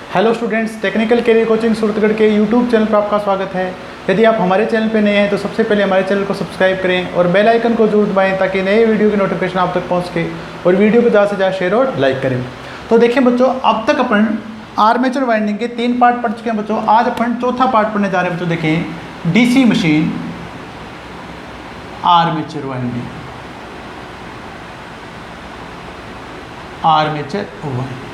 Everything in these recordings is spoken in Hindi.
Hello students, technical career coaching Suratgarh के यूट्यूब चैनल पर आपका स्वागत है। यदि आप हमारे चैनल पर नए हैं तो सबसे पहले हमारे चैनल को सब्सक्राइब करें और बेल आइकन को जरूर दबाएं ताकि नए वीडियो की नोटिफिकेशन आप तक पहुंच सके और वीडियो को ज़्यादा से ज़्यादा शेयर और लाइक करें। तो देखिए बच्चों, अब तक अपन आर्मेचर वाइंडिंग के 3 पार्ट पढ़ चुके हैं बच्चों। आज अपन चौथा पार्ट पढ़ने जा रहे हैं बच्चों। देखें, DC machine armature winding, armature winding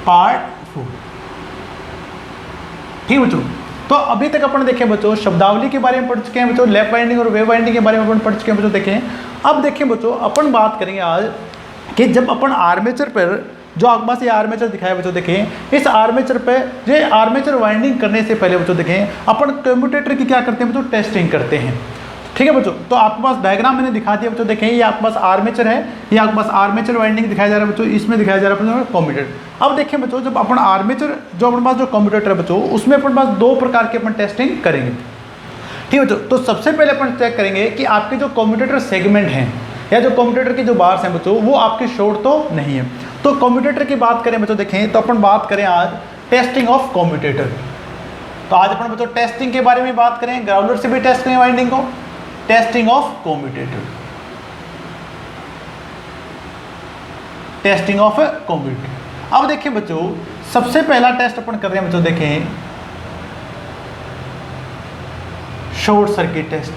part 4। ठीक बच्चों, तो अभी तक अपन देखें बच्चों शब्दावली के बारे में पढ़ चुके हैं बच्चों, लैप वाइंडिंग और वेव वाइंडिंग के बारे में अपन पढ़ चुके हैं बच्चों। देखें, अब देखें बच्चों, अपन बात करेंगे आज कि जब अपन आर्मेचर पर, जो आपके पास ये आर्मेचर दिखाया बच्चों, देखें इस आर्मेचर पे ये आर्मेचर वाइंडिंग करने से पहले बच्चों देखें अपन कम्यूटेटर की क्या करते हैं बच्चों, टेस्टिंग करते हैं। ठीक है बच्चों, तो आपके पास डायग्राम मैंने दिखा दिया बच्चों। देखें, ये आपके पास आर्मेचर है, ये आपके पास आर्मेचर वाइंडिंग दिखाया जा रहा है बच्चों, इसमें दिखाया जा रहा है कम्यूटेटर। अब देखें बच्चों, जब अपन आर्मेचर, जो अपने पास जो कम्यूटेटर है बच्चों, उसमें अपने पास 2 प्रकार की अपन टेस्टिंग करेंगे। ठीक है बच्चों, तो सबसे पहले अपन चेक करेंगे कि आपके जो कम्यूटेटर सेगमेंट हैं या जो कम्यूटेटर की जो बार्स हैं बच्चों, वो आपके शॉर्ट तो नहीं है। तो कम्यूटेटर की बात करें बच्चों, देखें तो अपन बात करें आज टेस्टिंग ऑफ कम्यूटेटर। तो आज अपन बच्चों टेस्टिंग के बारे में बात करें, ग्राउंडर से भी टेस्ट करें वाइंडिंग को, testing of commutator, testing of commutator. अब देखिए बच्चों, सबसे पहला टेस्ट अपन कर रहे हैं बच्चों, देखें शॉर्ट सर्किट टेस्ट।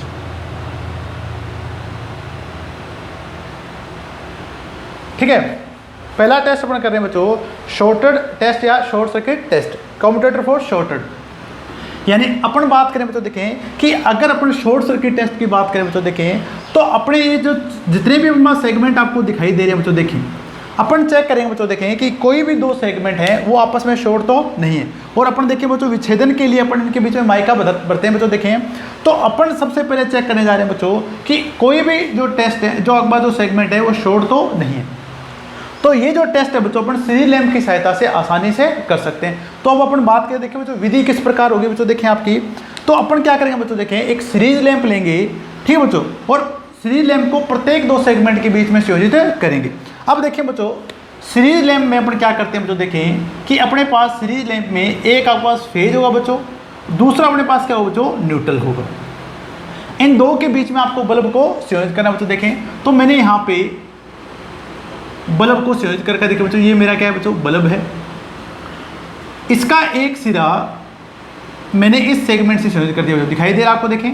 ठीक है, पहला टेस्ट अपन कर रहे हैं बच्चों शॉर्टेड टेस्ट या short circuit test, commutator for shorted. यानी अपन बात करें बच्चों, देखें कि अगर अपन शॉर्ट सर्किट टेस्ट की बात करें बच्चों, देखें तो अपने ये जो जितने भी अपने सेगमेंट आपको दिखाई दे रहे हैं बच्चों, देखें अपन चेक करेंगे बच्चों, देखें कि कोई भी 2 सेगमेंट हैं वो आपस में शॉर्ट तो नहीं है। और अपन देखें बच्चों, विच्छेदन के लिए अपन इनके बीच में माइका भरते हैं बच्चों। देखें तो अपन सबसे पहले चेक करने जा रहे हैं बच्चों कि कोई भी जो टेस्ट है, जो अखबार जो सेगमेंट है वो शॉर्ट तो नहीं है। तो ये जो टेस्ट है बच्चों अपन सीरीज लैंप की सहायता से आसानी से कर सकते हैं। तो अब अपन बात करें, देखें बच्चों विधि किस प्रकार होगी बच्चों, देखें आपकी। तो अपन क्या करेंगे बच्चों, देखें एक सीरीज लैंप लेंगे, ठीक है बच्चों, और सीरीज लैंप को प्रत्येक 2 सेगमेंट के बीच में संयोजित करेंगे। अब देखें बच्चों, सीरीज लैंप में अपन क्या करते हैं बच्चों, देखें कि अपने पास सीरीज लैंप में एक आपके पास फेज होगा बच्चों, दूसरा अपने पास क्या होगा बच्चों, न्यूट्रल होगा। इन 2 के बीच में आपको बल्ब को संयोजित करना बच्चों। देखें तो मैंने यहाँ पे बल्ब को संयोजित करके देखिए बच्चों, ये मेरा क्या है बच्चों, बल्ब है। इसका एक सिरा मैंने इस सेगमेंट से संयोजित कर दिया बच्चों, दिखाई दे रहा है आपको, देखें।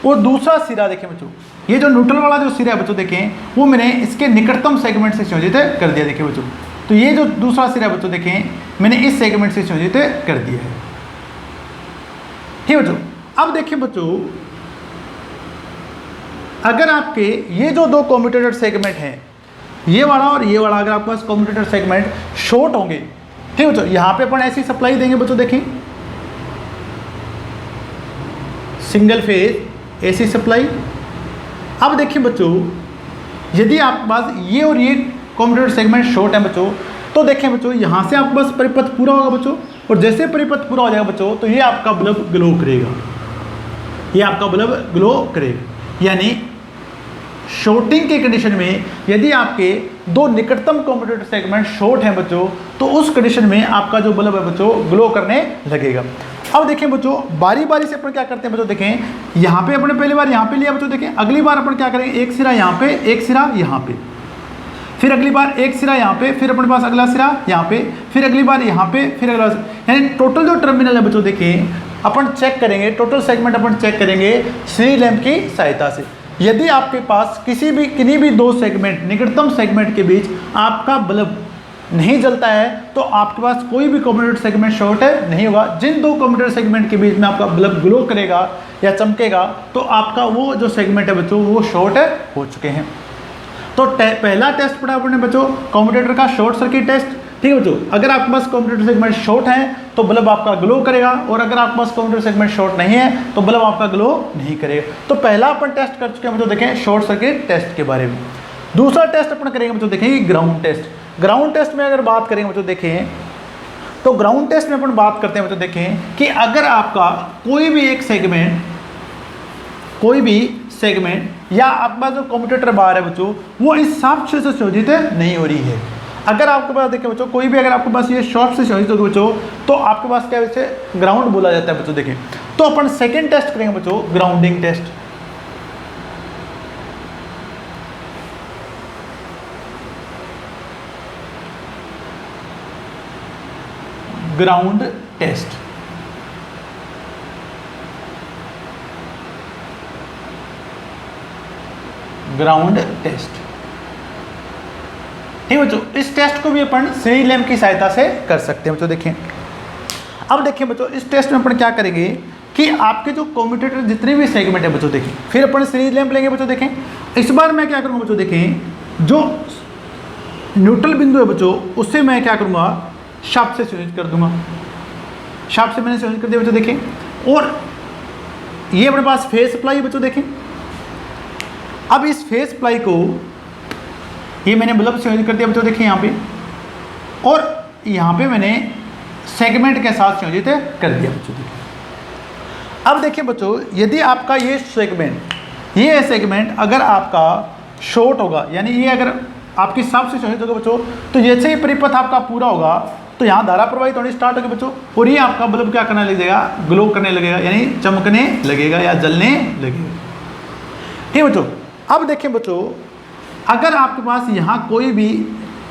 और दूसरा सिरा देखें बच्चों, ये जो न्यूट्रल वाला जो सिरा है बच्चों, देखें वो मैंने इसके निकटतम सेगमेंट से संयोजित कर दिया। देखिए बच्चों, तो ये जो दूसरा सिरा है बच्चों, देखें मैंने इस सेगमेंट से संयोजित कर दिया है। ठीक है बच्चों, अब देखिए बच्चों, अगर आपके ये जो 2 कम्यूटेटर सेगमेंट हैं, ये वाला और ये वाला, अगर आपके पास कम्यूटेटर सेगमेंट शॉर्ट होंगे, ठीक है बच्चों, यहाँ पे अपन ऐसी सप्लाई देंगे बच्चों, देखें सिंगल फेज एसी सप्लाई। अब देखिए बच्चों, यदि आपके पास ये और ये कम्यूटेटर सेगमेंट शॉर्ट है बच्चों, तो देखें बच्चों यहाँ से आपके पास परिपथ पूरा होगा बच्चों, और जैसे परिपथ पूरा हो जाएगा बच्चों, तो ये आपका बल्ब ग्लो करेगा, ये आपका बल्ब ग्लो करेगा। यानी शॉर्टिंग के कंडीशन में यदि आपके 2 निकटतम कम्यूटेटर सेगमेंट शॉर्ट हैं बच्चों, तो उस कंडीशन में आपका जो बल्ब है बच्चों ग्लो करने लगेगा। अब देखें बच्चों, बारी बारी से अपन क्या करते हैं बच्चों, देखें यहाँ पे अपने पहली बार यहाँ पे लिया बच्चों, देखें अगली बार अपन क्या करेंगे, एक सिरा यहाँ पे, एक सिरा यहाँ पे, फिर अगली बार एक सिरा यहाँ पे, फिर अपने पास अगला सिरा यहाँ पे, फिर अगली बार यहाँ पे, फिर अगला, यानी टोटल जो टर्मिनल है बच्चों, देखें अपन चेक करेंगे, टोटल सेगमेंट अपन चेक करेंगे सीरीज लैंप की सहायता से। यदि आपके पास किन्हीं भी 2 सेगमेंट, निकटतम सेगमेंट के बीच आपका बल्ब नहीं जलता है, तो आपके पास कोई भी कम्यूटेटर सेगमेंट शॉर्ट है नहीं होगा। जिन 2 कम्यूटेटर सेगमेंट के बीच में आपका बल्ब ग्लो करेगा या चमकेगा, तो आपका वो जो सेगमेंट है बच्चों वो शॉर्ट हो चुके हैं। तो पहला टेस्ट पढ़ा अपने बच्चों कम्यूटेटर का शॉर्ट सर्किट टेस्ट। ठीक है बच्चों, अगर आपके पास कम्यूटेटर सेगमेंट शॉर्ट है तो बल्ब आपका ग्लो करेगा, और अगर आपके पास कम्यूटेटर सेगमेंट शॉर्ट नहीं है तो बल्ब आपका ग्लो नहीं करेगा। तो पहला अपन टेस्ट कर चुके हैं बच्चों, देखें शॉर्ट सर्किट टेस्ट के बारे में। दूसरा टेस्ट अपन करेंगे बच्चों, देखें ग्राउंड टेस्ट। ग्राउंड टेस्ट में अगर बात करेंगे बच्चों, देखें तो ग्राउंड टेस्ट में अपन बात करते हैं बच्चों, देखें कि अगर आपका कोई भी एक सेगमेंट, कोई भी सेगमेंट या आपका जो कम्यूटेटर बार है बच्चों वो इस साक्ष्य से शोधित नहीं हो रही है, अगर आपके पास देखिए बच्चों कोई भी अगर आपके पास ये शॉर्ट से चॉइस होगी बच्चों, तो आपके पास क्या वैसे ग्राउंड बोला जाता है बच्चों। देखिए तो अपन सेकंड टेस्ट करेंगे बच्चों, grounding test. Ground test, ground test, ठीक बच्चों। इस टेस्ट को भी अपन सीरीज लैंप की सहायता से कर सकते हैं बच्चों। देखें अब देखिए बच्चों इस टेस्ट में अपन क्या करेंगे कि आपके जो कम्यूटेटर जितने भी सेगमेंट है बच्चों, देखें फिर अपन सीरीज लैंप लेंगे बच्चों। देखें इस बार मैं क्या करूँगा बच्चों, देखें जो न्यूट्रल बिंदु है बच्चों उससे मैं क्या करूँगा, शाफ्ट से संयोजित कर दूंगा। शाफ्ट से मैंने संयोजित कर दिया बच्चों। देखें और ये अपने पास फेज सप्लाई बच्चों। देखें अब इस फेज सप्लाई को ये मैंने बल्ब संयोजित कर दिया बच्चों। देखिए यहाँ पे, और यहाँ पे मैंने सेगमेंट के साथ संयोजित कर दिया बच्चों। देखिए अब देखिए बच्चों यदि आपका ये सेगमेंट अगर आपका शॉर्ट होगा, यानी ये अगर आपकी शाफ्ट से संयोजित होगा बच्चों, तो जैसे ही परिपथ आपका पूरा होगा तो यहाँ धारा प्रवाहित होनी स्टार्ट होगी बच्चों, और ये आपका बल्ब क्या करने लगेगा, ग्लो करने लगेगा, यानी चमकने लगेगा या जलने लगेगा। ठीक बच्चों। अब देखें बच्चों अगर आपके पास यहाँ कोई भी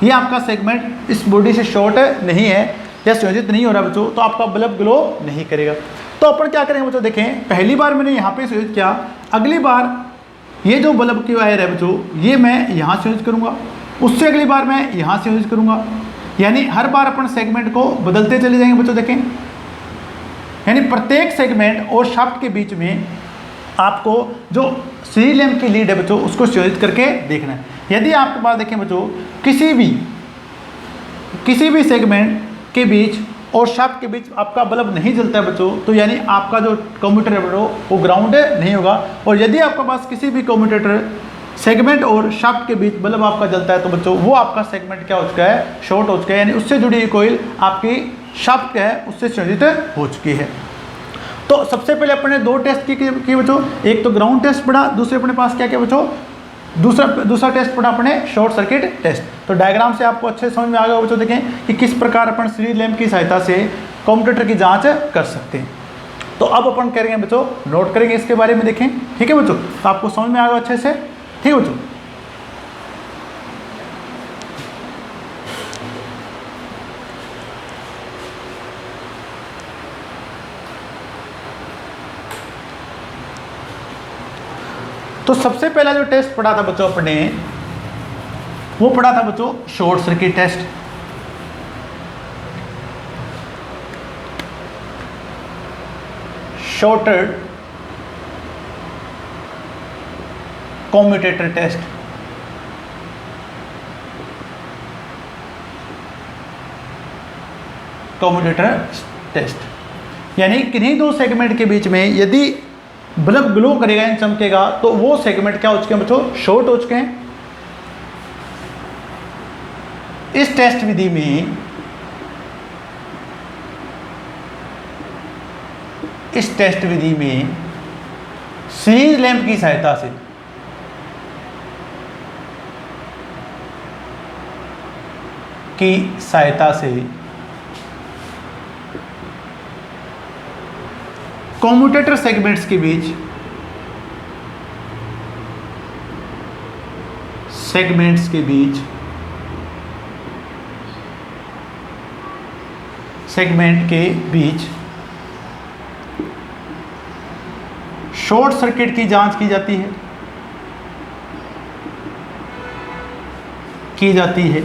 ये आपका सेगमेंट इस बॉडी से शॉर्ट नहीं है या संयोजित नहीं हो रहा बच्चों, तो आपका बल्ब ग्लो नहीं करेगा। तो अपन क्या करेंगे बच्चों, देखें पहली बार मैंने यहाँ पे संयोजित किया, अगली बार ये जो बल्ब की वायर है बच्चों ये मैं यहाँ संयोजित करूँगा, उससे अगली बार मैं यहाँ संयोजित करूँगा, यानी हर बार अपन सेगमेंट को बदलते चले जाएंगे बच्चों। देखें यानी प्रत्येक सेगमेंट और शाफ्ट के बीच में आपको जो सीरीज लैंप की लीड है बच्चों उसको संयोजित करके देखना है। यदि आपके पास देखें बच्चों किसी भी सेगमेंट के बीच और शाफ्ट के बीच आपका बल्ब नहीं जलता है बच्चों, तो यानी आपका जो कम्यूटेटर है बच्चों वो ग्राउंड नहीं होगा। और यदि आपके पास किसी भी कम्यूटेटर सेगमेंट और शाफ्ट के बीच बल्ब आपका जलता है तो बच्चों वो आपका सेगमेंट क्या हो चुका है, शॉर्ट हो चुका है, यानी उससे जुड़ी हुई कोईल आपकी शाफ्ट क्या है उससे संयोजित हो चुकी है। तो सबसे पहले अपने दो टेस्ट की बच्चों, एक तो ग्राउंड टेस्ट पढ़ा, दूसरे अपने पास क्या क्या बच्चों, दूसरा टेस्ट पढ़ा अपने शॉर्ट सर्किट टेस्ट। तो डायग्राम से आपको अच्छे समझ में आ गया बच्चों। देखें कि किस प्रकार अपन सीरीज लैंप की सहायता से कम्यूटेटर की जांच कर सकते हैं। तो अब अपन करेंगे बच्चों, नोट करेंगे इसके बारे में। देखें ठीक है बच्चों, तो आपको समझ में आ गया अच्छे से, ठीक है बच्चों। तो सबसे पहला जो टेस्ट पढ़ा था बच्चों अपने, वो पढ़ा था बच्चों short circuit test. Shorted commutator test. Commutator test यानी किन्हीं दो सेगमेंट के बीच में यदि बल्ब ग्लो करेगा या चमकेगा तो वो सेगमेंट क्या हो चुके हैं बच्चों, शॉर्ट हो चुके हैं। इस टेस्ट विधि में सीरीज लैंप की सहायता से कम्यूटेटर सेगमेंट्स के बीच सेगमेंट के बीच शॉर्ट सर्किट की जांच की जाती है।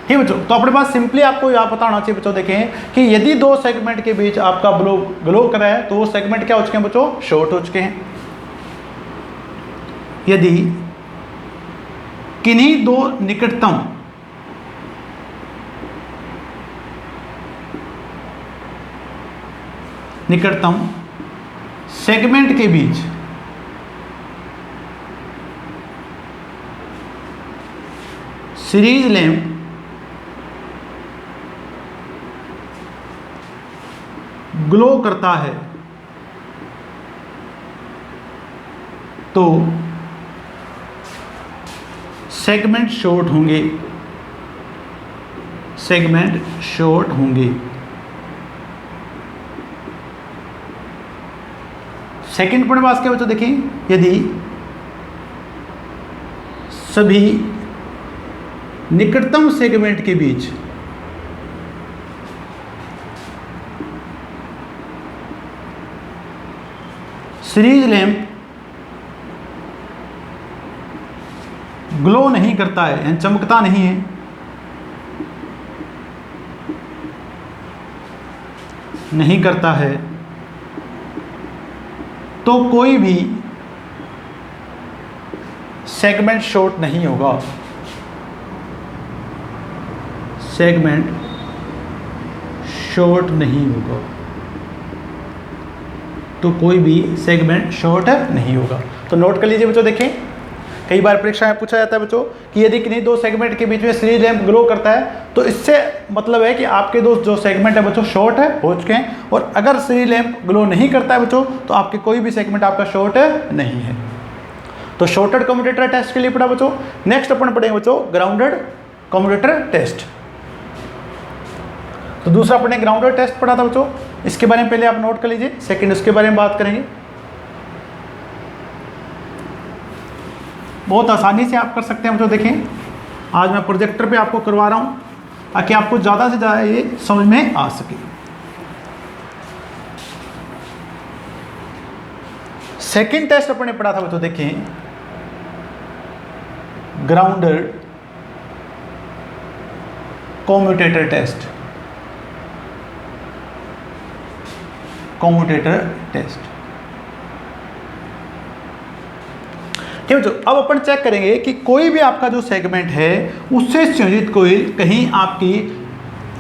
ठीक बच्चों, तो अपने पास सिंपली आपको यह पता होना चाहिए बच्चों। देखें कि यदि दो सेगमेंट के बीच आपका ग्लो कर रहा है तो वो सेगमेंट क्या हो चुके हैं बच्चों, शॉर्ट हो चुके हैं। यदि किन्हीं दो निकटतम सेगमेंट के बीच सीरीज लैंप ग्लो करता है तो सेगमेंट शॉर्ट होंगे, सेगमेंट शॉर्ट होंगे। सेकंड पॉइंट बात क्या बच्चों देखें, यदि सभी निकटतम सेगमेंट के बीच सीरीज लैंप ग्लो नहीं करता है, यानी चमकता नहीं है, नहीं करता है, तो कोई भी सेगमेंट शॉर्ट नहीं होगा, सेगमेंट शॉर्ट नहीं होगा, तो कोई भी सेगमेंट शॉर्ट नहीं होगा। तो नोट कर लीजिए बच्चों, देखें कई बार परीक्षा में पूछा जाता है बच्चों कि यदि किन्हीं दो सेगमेंट के बीच में सीरीज लैंप ग्लो करता है तो इससे मतलब है कि आपके दो जो सेगमेंट है बच्चों शॉर्ट है, हो चुके हैं, और अगर सीरीज लैंप ग्लो नहीं करता है बच्चों तो आपके कोई भी सेगमेंट आपका शॉर्ट नहीं है। तो शॉर्टेड कम्यूटेटर टेस्ट के लिए पढ़ा बच्चों। नेक्स्ट अपन पढ़ेंगे बच्चों ग्राउंडेड कम्यूटेटर टेस्ट। तो दूसरा अपने ग्राउंडेड टेस्ट पढ़ा था बच्चों, इसके बारे में पहले आप नोट कर लीजिए, सेकंड उसके बारे में बात करेंगे। बहुत आसानी से आप कर सकते हैं बच्चों। देखें आज मैं प्रोजेक्टर पे आपको करवा रहा हूं ताकि आपको ज़्यादा से ज़्यादा ये समझ में आ सके। सेकंड टेस्ट अपने पढ़ा था बच्चों, देखें grounded commutator test, commutator test. ठीक है बच्चों, अब अपन चेक करेंगे कि कोई भी आपका जो सेगमेंट है उससे संयोजित कोई कहीं आपकी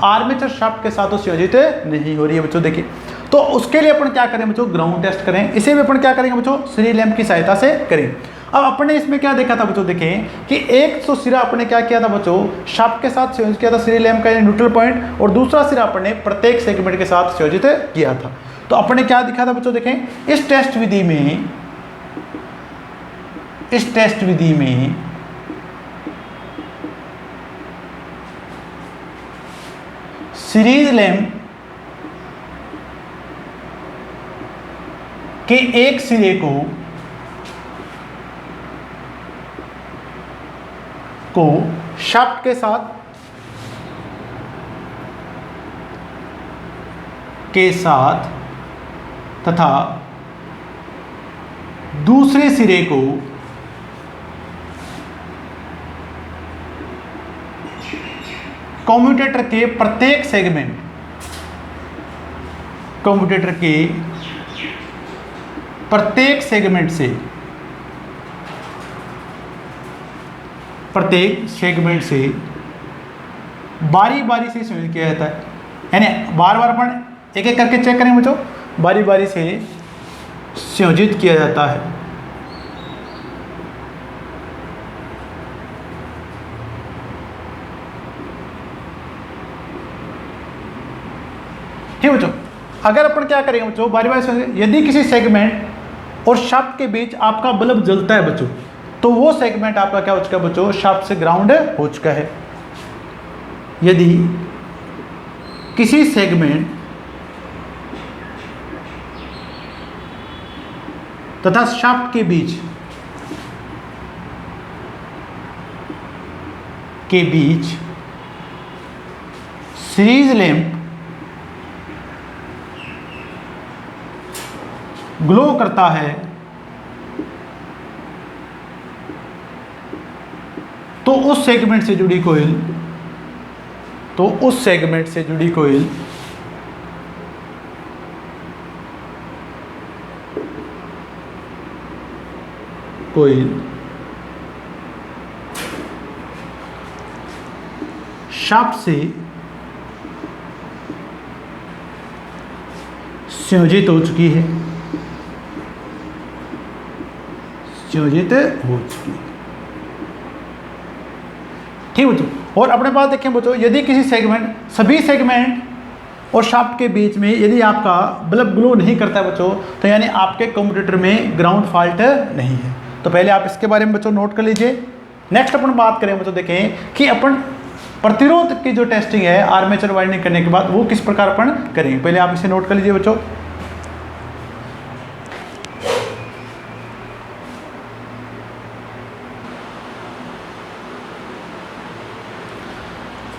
आर्मेचर शाफ्ट के साथ तो संयोजित नहीं हो रही है बच्चों। देखिए तो उसके लिए अपन क्या करें बच्चों, ग्राउंड टेस्ट करें। इसे भी अपन क्या करेंगे बच्चों, सीरीज लैंप की सहायता से करें। अब अपने इसमें क्या देखा था बच्चों, देखें कि एक तो सिरा अपने क्या किया था बच्चों, शाफ्ट के साथ संयोजित किया था सीरीज लैंप का न्यूट्रल पॉइंट, और दूसरा सिरा अपने प्रत्येक सेगमेंट के साथ संयोजित किया था। तो अपने क्या दिखा था बच्चों, देखें इस टेस्ट विधि में, इस टेस्ट विधि में सीरीज लैंप के एक सिरे को शाफ्ट के साथ तथा दूसरे सिरे को कम्यूटेटर के प्रत्येक सेगमेंट, कम्यूटेटर के प्रत्येक सेगमेंट से, प्रत्येक सेगमेंट से बारी बारी से संयोजित किया जाता है। यानी बार बार अपन एक एक करके चेक करें बच्चों, बारी बारी से संयोजित किया जाता है। ठीक बच्चों, अगर अपन क्या करेंगे बच्चों, बारी बारी से यदि किसी सेगमेंट और शाफ्ट के बीच आपका बल्ब जलता है बच्चों, तो वो सेगमेंट आपका क्या हो चुका है बच्चों, शाफ्ट से ग्राउंड हो चुका है। यदि किसी सेगमेंट तथा शाफ्ट के बीच सीरीज लैंप ग्लो करता है तो उस सेगमेंट से जुड़ी कोइल, तो उस सेगमेंट से जुड़ी कोइल शाफ्ट से संयोजित हो चुकी है, संयोजित हो चुकी है। ठीक बच्चों, और अपने पास देखें बच्चों, यदि किसी सेगमेंट, सभी सेगमेंट और शाफ्ट के बीच में यदि आपका बल्ब ग्लो नहीं करता है बच्चों, तो यानी आपके कम्यूटेटर में ग्राउंड फॉल्ट नहीं है। तो पहले आप इसके बारे में बच्चों नोट कर लीजिए। नेक्स्ट अपन बात करें बच्चों, देखें कि अपन प्रतिरोध की जो टेस्टिंग है आर्मेचर वाइंडिंग करने के बाद वो किस प्रकार अपन करेंगे। पहले आप इसे नोट कर लीजिए बच्चों।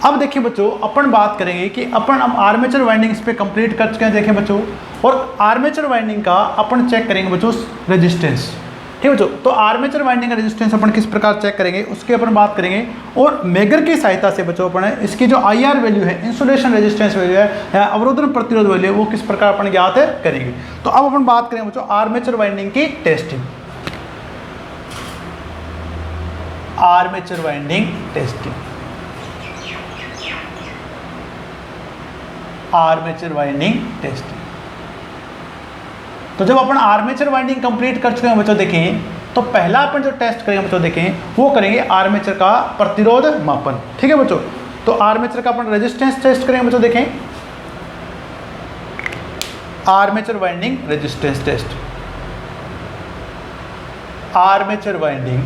अब देखिए बच्चों, अपन बात करेंगे कि अपन अब आर्मेचर वाइंडिंग इस पे कंप्लीट कर चुके हैं, देखें बच्चों। और आर्मेचर वाइंडिंग का अपन चेक करेंगे बच्चों रेजिस्टेंस, ठीक है बच्चों। तो आर्मेचर वाइंडिंग का रेजिस्टेंस अपन किस प्रकार चेक करेंगे उसके अपन बात करेंगे। और मेगर की सहायता से बच्चों अपन इसकी जो IR वैल्यू है, इंसुलेशन रेजिस्टेंस वैल्यू है या अवरोधन प्रतिरोध वैल्यू है, वो किस प्रकार अपन ज्ञात करेंगे। तो अब अपन बात करेंगे बच्चों आर्मेचर वाइंडिंग की testing. Armature winding testing, armature winding testing. तो जब अपन आर्मेचर वाइंडिंग कंप्लीट कर चुके हैं बच्चों, देखें तो पहला अपन जो टेस्ट करेंगे बच्चों, देखें वो करेंगे आर्मेचर का प्रतिरोध मापन, ठीक है बच्चों। तो आर्मेचर का अपन रेजिस्टेंस टेस्ट करेंगे बच्चों, देखें armature winding resistance test, armature winding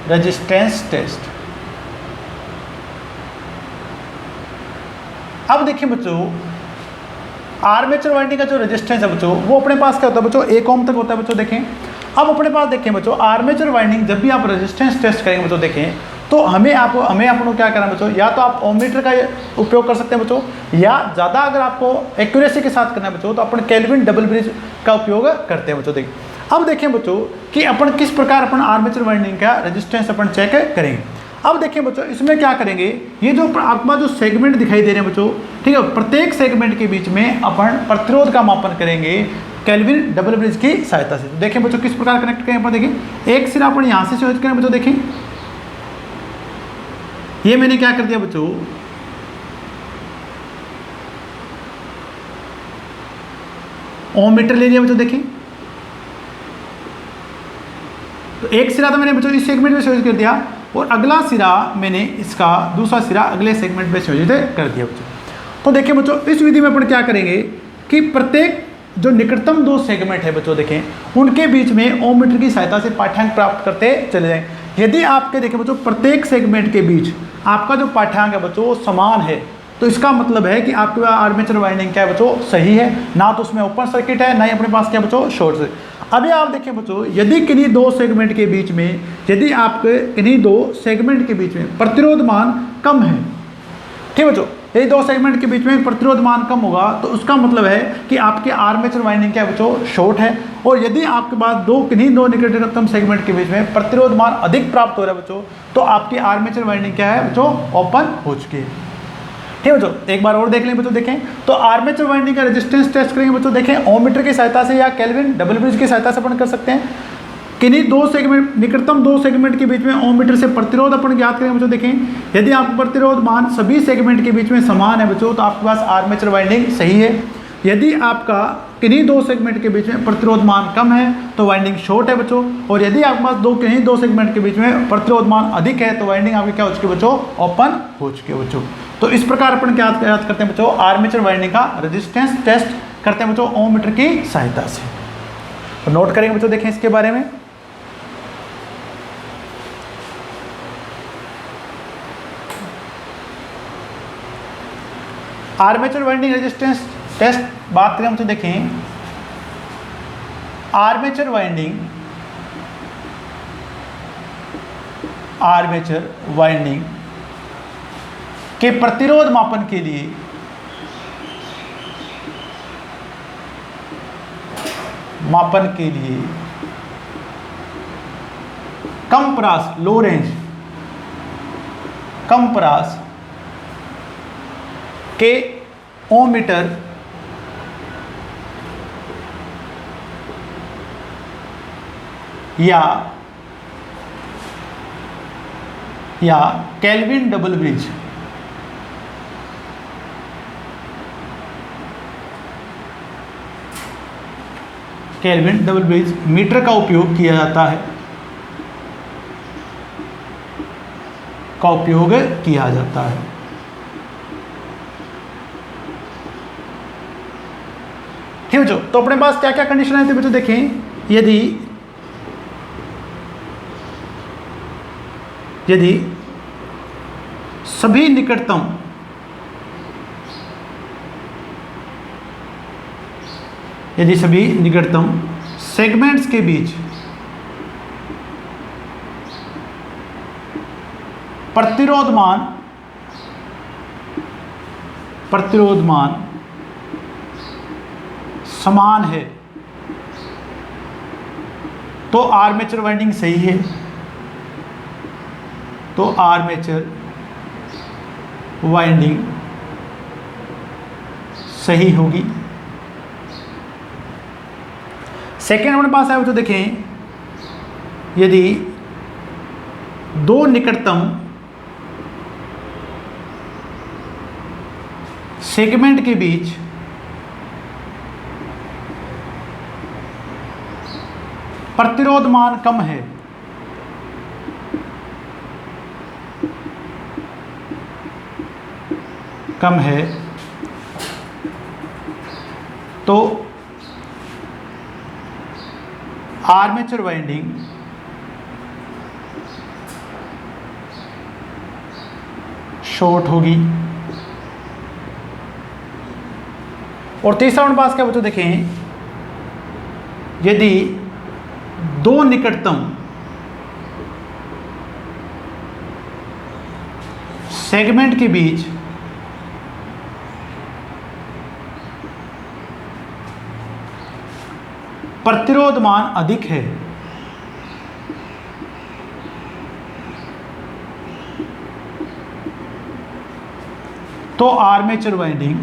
resistance test. अब देखिए बच्चों, आर्मेचर वाइंडिंग का जो रेजिस्टेंस है बच्चों, वो अपने पास क्या होता है बच्चों, 1 ओम तक होता है बच्चों। देखें अब अपने पास देखें बच्चों, आर्मेचर वाइंडिंग जब भी आप रेजिस्टेंस टेस्ट करेंगे बच्चों, देखें तो हमें आपको क्या करना है बच्चों, या तो आप ओममीटर का उपयोग कर सकते हैं बच्चों, या ज़्यादा अगर आपको एक्यूरेसी के साथ करना है बच्चों तो अपन केल्विन डबल ब्रिज का उपयोग करते हैं बच्चों। देखिए अब देखें बच्चों कि अपन किस प्रकार अपन आर्मेचर वाइंडिंग का रेजिस्टेंस अपन चेक करेंगे। अब देखिए बच्चों, इसमें क्या करेंगे, ये जो आपके पास जो सेगमेंट दिखाई दे रहे हैं बच्चों, ठीक है, प्रत्येक सेगमेंट के बीच में अपन प्रतिरोध का मापन करेंगे केल्विन डबल ब्रिज की सहायता से। देखें बच्चों किस प्रकार कनेक्ट करें अपन, देखें एक सिरा अपन यहाँ से संयोजित करें बच्चों। देखें ये मैंने क्या कर दिया बच्चों, ओम मीटर ले लिया बच्चों। देखें तो एक सिरा तो मैंने बच्चों इस सेगमेंट में संयोजित कर दिया और अगला सिरा मैंने इसका दूसरा सिरा अगले सेगमेंट में संयोजित कर दिया बच्चों। तो देखिए बच्चों, इस विधि में अपन क्या करेंगे कि प्रत्येक जो निकटतम 2 सेगमेंट है बच्चों, देखें उनके बीच में ओम मीटर की सहायता से पाठ्यांक प्राप्त करते चले जाएं। यदि आपके देखें बच्चों प्रत्येक सेगमेंट के बीच आपका जो पाठ्यांक है बच्चों वो समान है, तो इसका मतलब है कि आपके पास आर्मेचर वाइंडिंग क्या है बच्चों, सही है, ना तो उसमें ओपन सर्किट है ना ही अपने पास क्या बच्चों शॉर्ट सर्किट। अभी आप देखें बच्चों, यदि किन्हीं 2 सेगमेंट के बीच में, यदि आपके किन्हीं 2 सेगमेंट के बीच में प्रतिरोध मान कम है, ठीक है बच्चों, यदि 2 सेगमेंट के बीच में प्रतिरोध मान कम होगा तो उसका मतलब है कि आपके आर्मेचर वाइंडिंग क्या है बच्चों, शॉर्ट है। और यदि आपके पास किन्हीं दो निकटतम सेगमेंट के बीच में प्रतिरोध मान अधिक प्राप्त हो रहा है बच्चों, तो आपकी आर्मेचर वाइंडिंग क्या है बच्चों, ओपन हो चुकी है। ठीक है बच्चों, एक बार और देख लें बच्चों। देखें तो आर्मेचर वाइंडिंग का रेजिस्टेंस टेस्ट करेंगे बच्चों। देखें ओम मीटर की सहायता से या केल्विन डबल ब्रिज की सहायता से अपन कर सकते हैं। किन्हीं 2 सेगमेंट, निकटतम 2 सेगमेंट के बीच में ओम मीटर से प्रतिरोध अपन ज्ञात करेंगे बच्चों। देखें यदि आपको प्रतिरोध मान सभी सेगमेंट के बीच में समान है बच्चों, तो आपके पास आर्मेचर वाइंडिंग सही है। यदि आपका किन्हीं 2 सेगमेंट के बीच में प्रतिरोध मान कम है तो वाइंडिंग शॉर्ट है बच्चों। और यदि आपके पास किन्हीं 2 सेगमेंट के बीच में प्रतिरोध मान अधिक है तो वाइंडिंग आपकी क्या हो चुकी है बच्चों, ओपन हो चुकी है बच्चों। तो इस प्रकार अपन क्या याद करते हैं बच्चों, आर्मेचर वाइंडिंग का रेजिस्टेंस टेस्ट करते हैं बच्चों ओम मीटर की सहायता से। तो नोट करेंगे बच्चों, देखें इसके बारे में। आर्मेचर वाइंडिंग रेजिस्टेंस टेस्ट बात करें हम तो देखें, आर्मेचर वाइंडिंग के प्रतिरोध मापन के लिए कम परास लो रेंज कम परास के ओम मीटर या केल्विन डबल ब्रिज मीटर का उपयोग किया जाता है, ठीक है बच्चों। तो अपने पास क्या क्या कंडीशन है बच्चों, देखें यदि सभी निकटतम सेगमेंट्स के बीच प्रतिरोध मान समान है तो आर्मेचर वाइंडिंग सही है, तो आर्मेचर वाइंडिंग सही होगी। सेकेंड अपने पास है तो देखें, यदि दो निकटतम सेगमेंट के बीच प्रतिरोध मान कम है तो आर्मेचर वाइंडिंग शॉर्ट होगी। और तीसरा हमारे पास क्या बच्चों देखें, यदि दो निकटतम सेगमेंट के बीच प्रतिरोध मान अधिक है तो आर्मेचर वाइंडिंग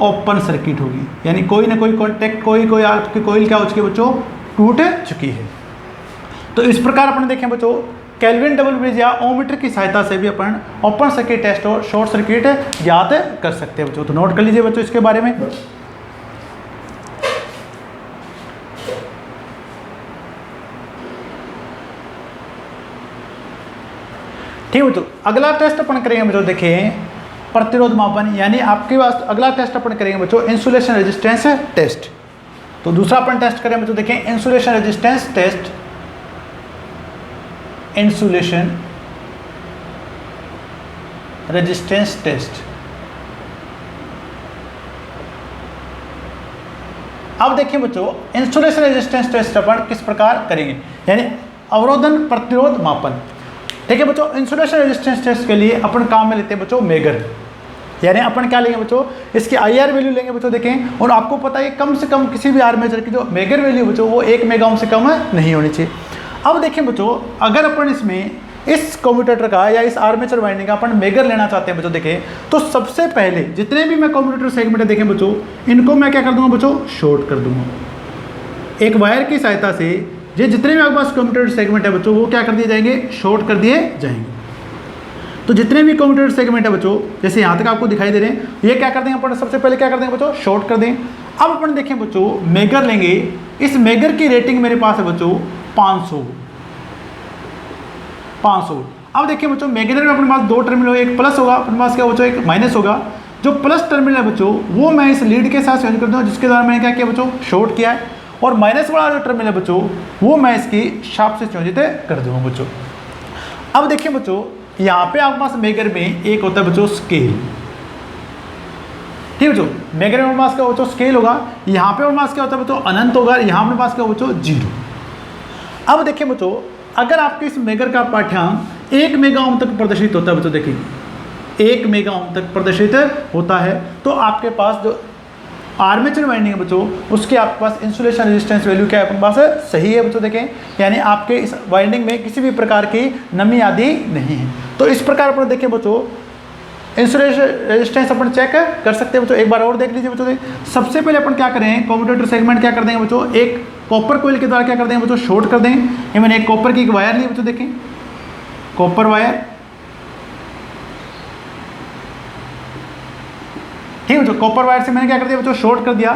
ओपन सर्किट होगी, यानी कोई ना कोई कॉन्टैक्ट कोई आपकी कोईल क्या हो चुकी है बच्चों, टूट चुकी है। तो इस प्रकार अपन देखें बच्चों, केल्विन डबल ब्रिज या ओममीटर की सहायता से भी अपन ओपन सर्किट टेस्ट और शॉर्ट सर्किट ज्ञात कर सकते हैं बच्चों। तो नोट कर लीजिए बच्चों इसके बारे में। ठीक है बच्चों, अगला टेस्ट अपन करेंगे बच्चों, देखें प्रतिरोध मापन, यानी आपके पास अगला टेस्ट अपन करेंगे बच्चों इंसुलेशन रेजिस्टेंस टेस्ट। तो दूसरा अपन टेस्ट करें बच्चों, देखें insulation resistance test, insulation resistance test. अब देखिए बच्चों, इंसुलेशन रेजिस्टेंस टेस्ट अपन किस प्रकार करेंगे, यानी अवरोधन प्रतिरोध मापन। ठीक है बच्चों, इंसुलेशन रेजिस्टेंस टेस्ट के लिए अपन काम में लेते हैं बच्चों मेगर, यानी अपन क्या लेंगे बच्चों, इसकी IR वैल्यू लेंगे बच्चों। देखें, और आपको पता है कम से कम किसी भी आर्मेचर की जो मेगर वैल्यू बच्चों वो 1 मेगा ओम से कम नहीं होनी चाहिए। अब देखें बच्चों, अगर अपन इसमें इस कम्यूटेटर का या इस आर्मेचर वाइंडिंग का अपन मेगर लेना चाहते हैं बच्चों, देखें तो सबसे पहले जितने भी मैं कम्यूटेटर सेगमेंट है देखें बच्चों, इनको मैं क्या कर दूंगा बच्चों, शॉर्ट कर दूंगा एक वायर की सहायता से। ये जितने भी आपके पास कम्यूटेटर सेगमेंट है बच्चों वो क्या कर दिए जाएंगे, शॉर्ट कर दिए जाएंगे। तो जितने भी कम्यूटेटर सेगमेंट है बच्चों, जैसे यहाँ तक आपको दिखाई दे रहे हैं, ये क्या कर देंगे अपन, सबसे पहले क्या कर देंगे बच्चों, शॉर्ट कर देंगे। अब अपन देखें बच्चों, मेगर लेंगे, इस मेगर की रेटिंग मेरे पास है बच्चों 500। अब देखिए बच्चों, मेगर में अपने पास दो टर्मिनल होगा, एक प्लस होगा अपने पास, क्या बच्चों एक माइनस होगा। जो प्लस टर्मिनल है बच्चों वो मैं इस लीड के साथ चेंज कर दूँ, जिसके द्वारा मैंने क्या किया बच्चों, शॉर्ट किया है। और माइनस वाला जो टर्मिनल है बच्चों वो मैं इसकी शार्प से संयोजित कर दूंगा बच्चों। अब देखिए बच्चों, यहाँ पे आपके पास मेगर में एक होता है बच्चों स्केल। ठीक है बच्चों, मेगर में पास क्या बच्चों स्केल होगा, यहाँ पे हमारे पास क्या होता है बच्चों अनंत होगा, यहाँ अपने पास क्या बच्चों 0। अब देखिए बच्चों, अगर आपके इस मेगर का पाठ्यांक 1 मेगा ओम तक प्रदर्शित होता है बच्चों, देखिए 1 मेगा ओम तक प्रदर्शित होता है, तो आपके पास जो आर्मेचर वाइंडिंग है बच्चों उसके आपके पास इंसुलेशन रेजिस्टेंस वैल्यू क्या है अपने पास सही है बच्चों। देखें, यानी आपके इस वाइंडिंग में किसी भी प्रकार की नमी आदि नहीं है। तो इस प्रकार अपन देखें बच्चों, इंसुलेशन रेजिस्टेंस अपन चेक कर सकते हैं बच्चों। एक बार और देख लीजिए बच्चों, सबसे पहले अपन क्या करें, कम्यूटेटर सेगमेंट क्या कर देंगे बच्चों, एक कॉपर कोयल के द्वारा क्या कर देंगे बच्चों, शॉर्ट कर देंगे। ये मैंने एक कॉपर की एक वायर ली बच्चों, देखें कॉपर वायर, ठीक है बच्चों, कॉपर वायर से मैंने क्या कर दिया बच्चों, शॉर्ट कर दिया।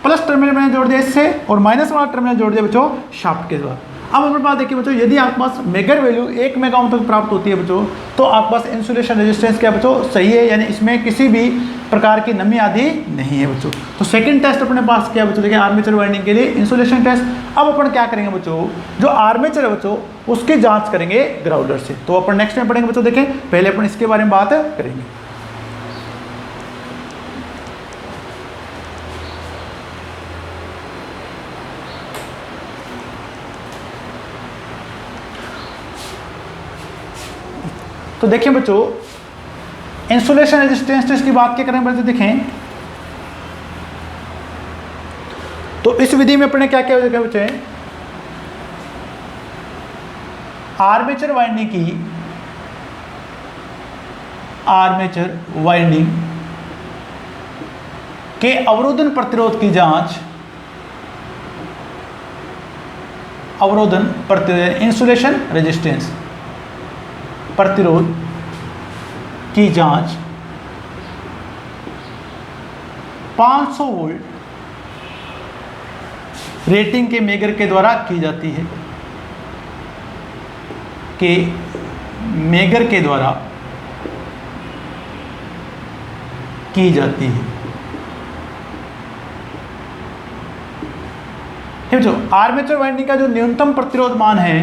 प्लस टर्मिनल मैंने जोड़ दिया इससे और माइनस वाला टर्मिनल जोड़ दिया बच्चों शाफ्ट के द्वारा। अब हमारे पास देखिए बच्चों, यदि आपके पास मेगर वैल्यू 1 मेगा ओम तक प्राप्त होती है बच्चों, तो आपके पास इंसुलेशन रेजिस्टेंस क्या बच्चों, सही है, यानी इसमें किसी भी प्रकार की नमी आदि नहीं है बच्चों। तो सेकंड टेस्ट अपने पास क्या बच्चों, देखिए आर्मेचर वाइंडिंग के लिए इंसुलेशन टेस्ट। अब अपन क्या करेंगे बच्चों, जो आर्मेचर है बच्चों उसकी जाँच करेंगे ग्राउलर से। तो अपन नेक्स्ट में पढ़ेंगे बच्चों, देखें पहले अपन इसके बारे में बात करेंगे। तो देखिए बच्चों, इंसुलेशन रेजिस्टेंस टेस्ट की बात क्या करें बच्चों, देखें तो इस विधि में अपने क्या क्या हो बच्चे, आर्मेचर वाइंडिंग के अवरोधन प्रतिरोध की जांच, इंसुलेशन रेजिस्टेंस प्रतिरोध की जांच 500 वोल्ट रेटिंग के मेगर के द्वारा की जाती है, मेगर के द्वारा की जाती है। ठीक है, आर्मेचर वाइंडिंग का जो न्यूनतम प्रतिरोध मान है,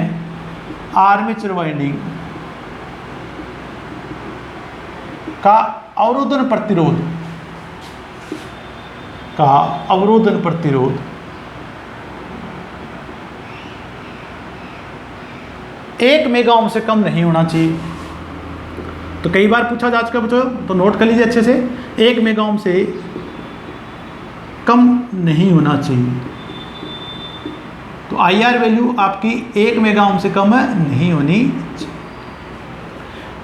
आर्मेचर वाइंडिंग का अवरोधन प्रतिरोध 1 मेगा ओम से कम नहीं होना चाहिए। तो कई बार पूछा जा चुका बच्चों, तो नोट कर लीजिए अच्छे से, 1 मेगा ओम से कम नहीं होना चाहिए। तो IR वैल्यू आपकी 1 मेगा ओम से कम नहीं होनी चाहिए।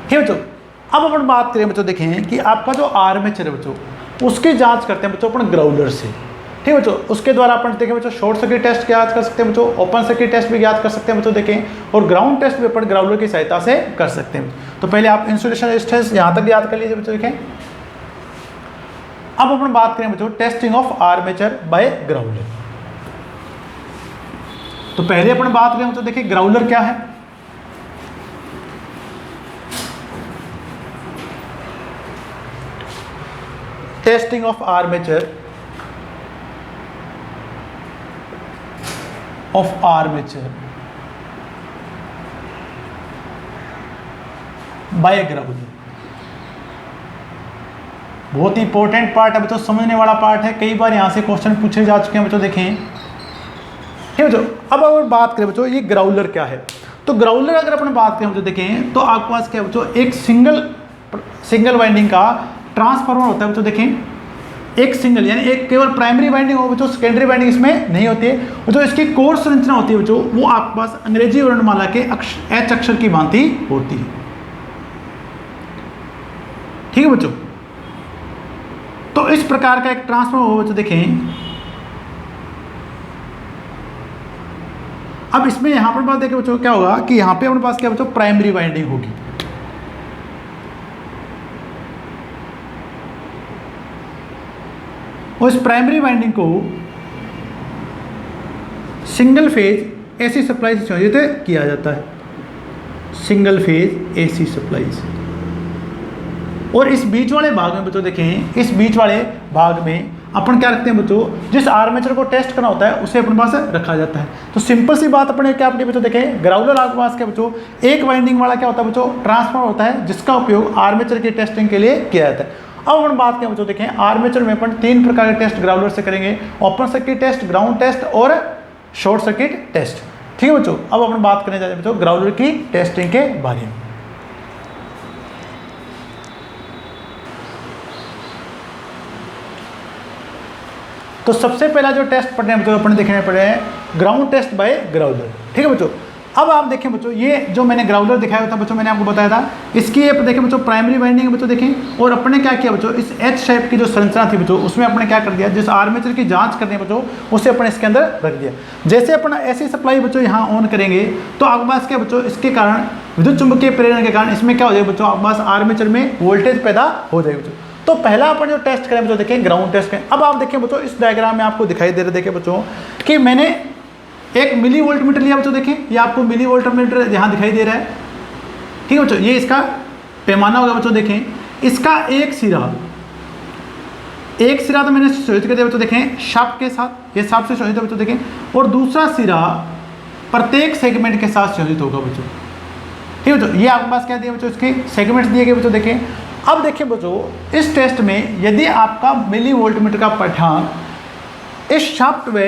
ठीक बच्चों, अब अपन बात करें बच्चों, देखें कि आपका जो आर्मेचर है बच्चों उसकी जांच करते हैं बच्चों अपन ग्राउलर से। ठीक है बच्चों, उसके द्वारा अपन देखें बच्चों शॉर्ट सर्किट टेस्ट ज्ञात कर सकते हैं बच्चों, ओपन सर्किट टेस्ट भी ज्ञात कर सकते हैं बच्चों, देखें, और ग्राउंड टेस्ट भी अपन ग्राउलर की सहायता से कर सकते हैं। तो पहले आप इंसुलेशन रेजिस्टेंस यहाँ तक याद कर लीजिए बच्चों, देखें। अब अपन बात करें बच्चों testing of armature by growler. तो पहले अपन बात करें बच्चों, देखिए ग्राउलर क्या है। Testing of armature by growler बहुत ही इंपॉर्टेंट पार्ट है बच्चों, समझने वाला पार्ट है। कई बार यहां से क्वेश्चन पूछे जा चुके हैं बच्चों, देखें। ठीक है बच्चों, अब अगर बात करें बच्चों ये ग्राउलर क्या है, तो ग्राउलर अगर अपन बात करें बच्चों, देखें तो आपके पास क्या बच्चों, एक सिंगल वाइंडिंग का ट्रांसफार्मर होता है बच्चों, देखें एक सिंगल, यानी एक केवल प्राइमरी वाइंडिंग हो बच्चों, सेकेंडरी वाइंडिंग इसमें नहीं होती है। जो इसकी कोर संरचना होती है बच्चों, वो आपके पास अंग्रेजी वर्णमाला के H अक्षर की भांति होती है। ठीक है बच्चों, तो इस प्रकार का एक ट्रांसफार्मर हो बच्चों, देखें। अब इसमें यहां पर बात देखें बच्चों, क्या होगा कि यहां पे अपने पास क्या बच्चों, प्राइमरी वाइंडिंग होगी। और इस प्राइमरी वाइंडिंग को सिंगल फेज एसी सप्लाई से संयोजित किया जाता है, सिंगल फेज एसी सप्लाई से। और इस बीच वाले भाग में बच्चों देखें, इस बीच वाले भाग में अपन क्या रखते हैं बच्चों, जिस आर्मेचर को टेस्ट करना होता है उसे अपने पास रखा जाता है। तो सिंपल सी बात अपने क्या अपने बच्चों देखें, ग्राउलर आपके पास क्या बच्चों, एक वाइंडिंग वाला क्या होता है बच्चों, ट्रांसफार्मर होता है, जिसका उपयोग आर्मेचर की टेस्टिंग के लिए किया जाता है। अब अपन बात करें बच्चों, देखें आर्मेचर में अपन 3 प्रकार के टेस्ट ग्राउलर से करेंगे, open circuit test, ground test और शॉर्ट सर्किट टेस्ट। ठीक है बच्चों, अब अपन बात करने जा रहे हैं बच्चों ग्राउलर की टेस्टिंग के बारे में। तो सबसे पहला जो टेस्ट पढ़ने हैं बच्चों, अपन देखने पड़े हैं ग्राउंड टेस्ट बाय ग्राउलर। ठीक है बच्चों, अब आप देखें बच्चों, ये जो मैंने ग्राउलर दिखाया था बच्चों, मैंने आपको बताया था, इसकी ये देखें बच्चों प्राइमरी वाइंडिंग है बच्चों, देखें। और अपने क्या किया बच्चों, इस एच शेप की जो संरचना थी बच्चों, उसमें अपने क्या कर दिया, जिस आर्मेचर की जांच करनी है बच्चों, उसे अपने इसके अंदर रख दिया। जैसे अपना ऐसी सप्लाई बच्चों यहाँ ऑन करेंगे, तो आपके पास क्या बच्चों, इसके कारण विद्युत चुंबकीय प्रेरण के कारण इसमें क्या हो जाएगा बच्चों, आपके पास आर्मेचर में वोल्टेज पैदा हो जाएगी बच्चों। तो पहला अपन जो टेस्ट करें बच्चों, देखें ग्राउंड टेस्ट करें। अब आप देखें बच्चों, इस डायग्राम में आपको दिखाई दे रहा है, देखें बच्चों कि मैंने एक मिली वोल्ट मीटर लिया बच्चों, देखें ये आपको मिली वोल्ट मीटर यहाँ दिखाई दे रहा है, ठीक है बच्चों। ये इसका पैमाना होगा बच्चों, देखें इसका एक सिरा तो मैंने सुयोजित कर दिया बच्चों, देखें शाफ्ट के साथ, ये शाफ्ट से सुयोजित है बच्चों, देखें, और दूसरा सिरा प्रत्येक सेगमेंट के साथ संयोजित होगा बच्चों, ठीक है बच्चों। ये आपके पास क्या दिया बच्चों, इसके सेगमेंट्स दिए गए बच्चों, देखें। अब देखिए बच्चों इस टेस्ट में यदि आपका मिली वोल्टमीटर का पाठ्यांक इस शाफ्ट व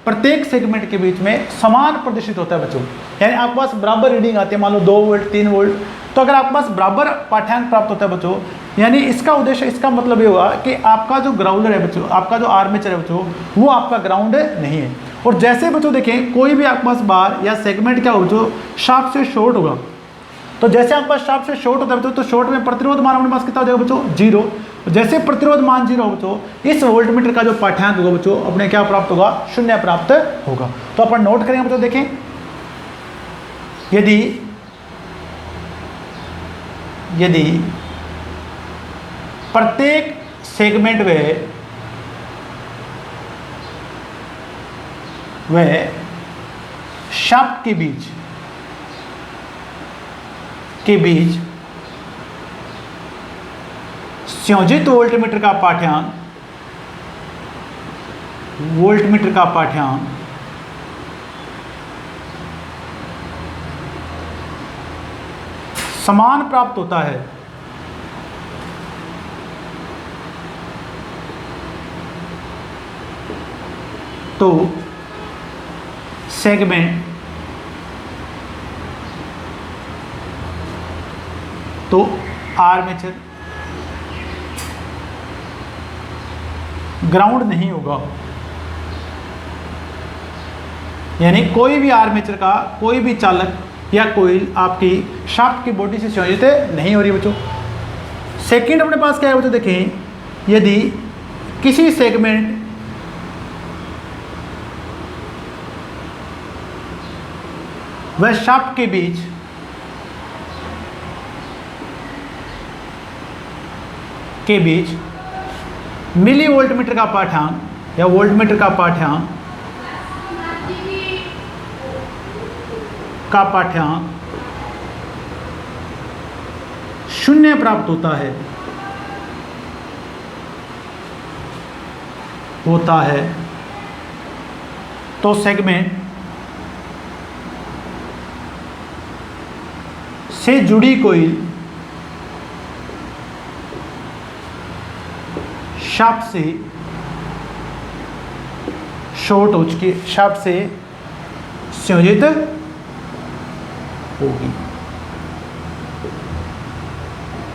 प्रत्येक सेगमेंट के बीच में समान प्रदर्शित होता है बच्चों, यानी आपके पास बराबर रीडिंग आती है, मान लो 2 वोल्ट 3 वोल्ट, तो अगर आपके पास बराबर पाठ्यांक प्राप्त होता है बच्चों, यानी इसका उद्देश्य, इसका मतलब ये होगा कि आपका जो ग्राउंडर है बच्चों, आपका जो आर्मेचर है बच्चों, वो आपका ग्राउंड नहीं है। और जैसे बच्चों देखें कोई भी आपके पास बार या सेगमेंट क्या होगा बच्चों, शाफ्ट से शॉर्ट होगा, तो जैसे आपके पास शाफ्ट से शॉर्ट होता है बच्चों, तो शॉर्ट में प्रतिरोध मान अपने पास कितना हो जाएगा बच्चों, 0। जैसे प्रतिरोध मान 0 हो बच्चों, इस वोल्टमीटर का जो पाठ्यांक होगा बच्चों अपने क्या प्राप्त होगा, 0 प्राप्त होगा। तो अपन नोट करेंगे बच्चों, देखें यदि प्रत्येक सेगमेंट व शाफ्ट के बीच संयोजित वोल्टमीटर का पाठ्यांक समान प्राप्त होता है, तो सेगमेंट तो आर्मेचर ग्राउंड नहीं होगा, यानी कोई भी आर्मेचर का कोई भी चालक या कोई आपकी शाफ्ट की बॉडी से संयोजित नहीं हो रही बच्चों। सेकंड अपने पास क्या है बच्चों, देखें यदि किसी सेगमेंट व शाफ्ट के बीच मिली वोल्टमीटर का पाठ्यांक या वोल्टमीटर का पाठ्यांक 0 प्राप्त होता है, तो सेगमेंट से जुड़ी कोई शाफ्ट से शॉर्ट हो चुकी, शाफ्ट से संयोजित होगी।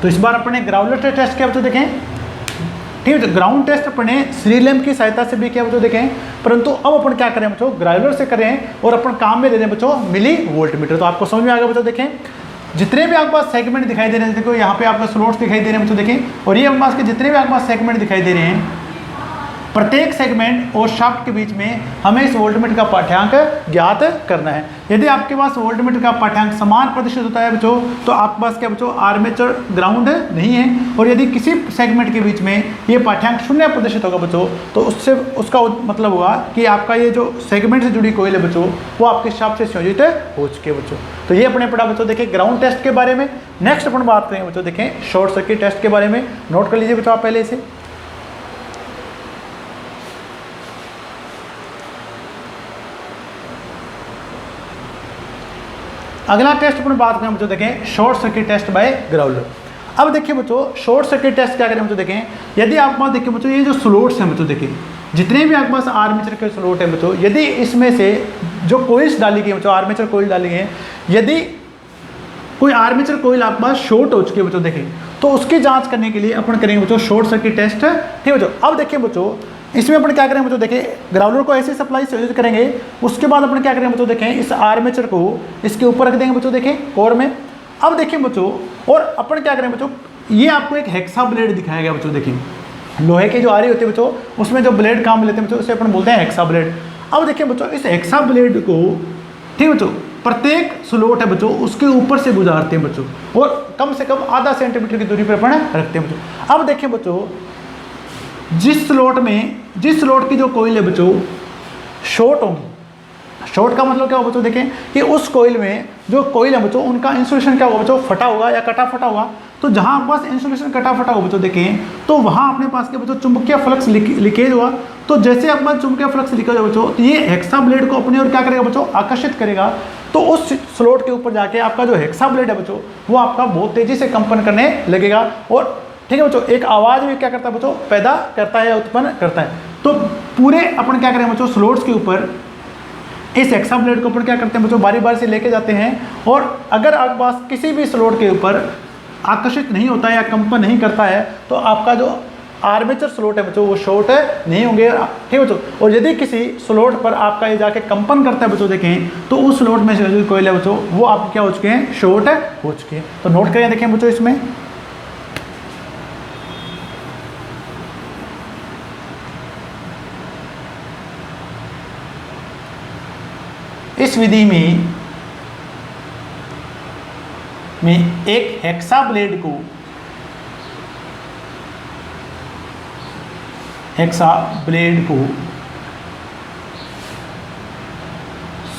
तो इस बार अपने ग्राउंडर टेस्ट किया बच्चों, देखें, ठीक है। तो ग्राउंड टेस्ट अपने श्री लैम्प की सहायता से भी किया बच्चों, देखें, परंतु अब अपन क्या करें बच्चों, ग्राउंडर से करें और अपन काम में ले लें बच्चों मिली वोल्टमीटर। तो आपको समझ में आ गया बच्चों, देखें जितने भी आपके पास सेगमेंट दिखाई दे रहे हैं, देखो यहाँ पे आपको स्लॉट्स दिखाई दे रहे हैं बच्चों, देखें, और ये आपके पास के जितने भी आपके पास सेगमेंट दिखाई दे रहे हैं, प्रत्येक सेगमेंट और शाफ्ट के बीच में हमें इस वोल्टमीटर का पाठ्यांक ज्ञात करना है। यदि आपके पास वोल्टमीटर का पाठ्यांक समान प्रदर्शित होता है बच्चों, तो आपके पास क्या बच्चों, आर्मेचर ग्राउंड नहीं है। और यदि किसी सेगमेंट के बीच में ये पाठ्यांक 0 प्रदर्शित होगा बच्चों, तो उससे उसका मतलब होगा कि आपका ये जो सेगमेंट से जुड़ी कोइल है बच्चों, वो आपके शाफ्ट से संयोजित हो चुके बच्चों। तो ये अपने पढ़ा बच्चों, देखें ग्राउंड टेस्ट के बारे में। नेक्स्ट अपन बात करेंगे बच्चों, देखें शॉर्ट सर्किट टेस्ट के बारे में। नोट कर लीजिए बच्चों आप पहले से। अगला टेस्ट अपन बात करें बच्चों, देखें short circuit test by grounder. अब देखिए बच्चों शॉर्ट सर्किट टेस्ट क्या करें बच्चों, देखें यदि आपके पास देखिए बच्चों ये जो स्लॉट्स हैं बच्चों, देखें जितने भी आपके पास आर्मेचर के स्लॉट हैं बच्चों, यदि इसमें से जो कोइल्स डाली गई बच्चों, आर्मेचर कोइल डाली गई हैं, यदि कोई आर्मेचर कोइल आपके पास शॉर्ट हो चुकी है बच्चों, देखें तो उसकी जांच करने के लिए अपन करेंगे बच्चों शॉर्ट सर्किट टेस्ट, ठीक है बच्चों। अब देखिए बच्चों इसमें अपन क्या करेंगे बच्चों, देखिए ग्राउंडर को ऐसे सप्लाई संयोजित करेंगे, उसके बाद अपन क्या करेंगे बच्चों, देखें इस आर्मेचर को इसके ऊपर रख देंगे बच्चों, देखें कोर में। अब देखिए बच्चों, और अपन क्या करेंगे बच्चों, ये आपको एक हेक्सा ब्लेड दिखाया गया बच्चों, देखिए लोहे की जो आरी होती है बच्चों, उसमें जो ब्लेड काम लेते हैं बच्चों, उसे अपन बोलते हैं हेक्सा ब्लेड। अब देखिए बच्चों इस हेक्सा ब्लेड को, ठीक बच्चों, प्रत्येक स्लॉट है बच्चों उसके ऊपर से गुजारते हैं बच्चों, और कम से कम आधा सेंटीमीटर की दूरी पर अपन रखते हैं बच्चों। अब देखिए बच्चों जिस स्लॉट की जो कोइल है बच्चों शॉर्ट होंगी, शॉर्ट का मतलब क्या होगा बच्चों, देखें कि उस कोयल में जो कोयल है बच्चों उनका इंसुलेशन क्या होगा बच्चों, फटा होगा या कटा फटा होगा। तो जहाँ पास इंसुलेशन कटा फटा होगा बच्चों देखें, तो वहाँ अपने पास के बच्चों चुंबकीय फ्लक्स लीकेज हुआ। तो जैसे आपके पास चुंबकीय फ्लक्स लीकेज होगा बच्चों, तो ये हेक्सा ब्लेड को अपनी ओर क्या करेगा बच्चों, आकर्षित करेगा। तो उस स्लॉट के ऊपर जाके आपका जो हेक्सा ब्लेड है बच्चों, वो आपका बहुत तेजी से कंपन करने लगेगा। और ठीक है बच्चों, एक आवाज़ भी क्या करता है बच्चों, पैदा करता है, उत्पन्न करता है। तो पूरे अपन क्या करेंगे बच्चों, स्लॉट्स के ऊपर इस हेक्सा ब्लेड को अपन क्या करते हैं बच्चों, बारी बारी से लेके जाते हैं। और अगर आपके पास किसी भी स्लॉट के ऊपर आकर्षित नहीं होता है या कंपन नहीं करता है, तो आपका जो आर्मेचर स्लॉट है बच्चों वो शॉर्ट नहीं होंगे, ठीक है बच्चों। और यदि किसी स्लॉट पर आपका ये जाके कंपन करता है बच्चों देखें, तो उस स्लॉट में जो कोयल है बच्चों वो आपके क्या हो चुके हैं, शॉर्ट हो चुके हैं। तो नोट करें देखें बच्चों, इसमें इस विधि में एक हेक्सा ब्लेड को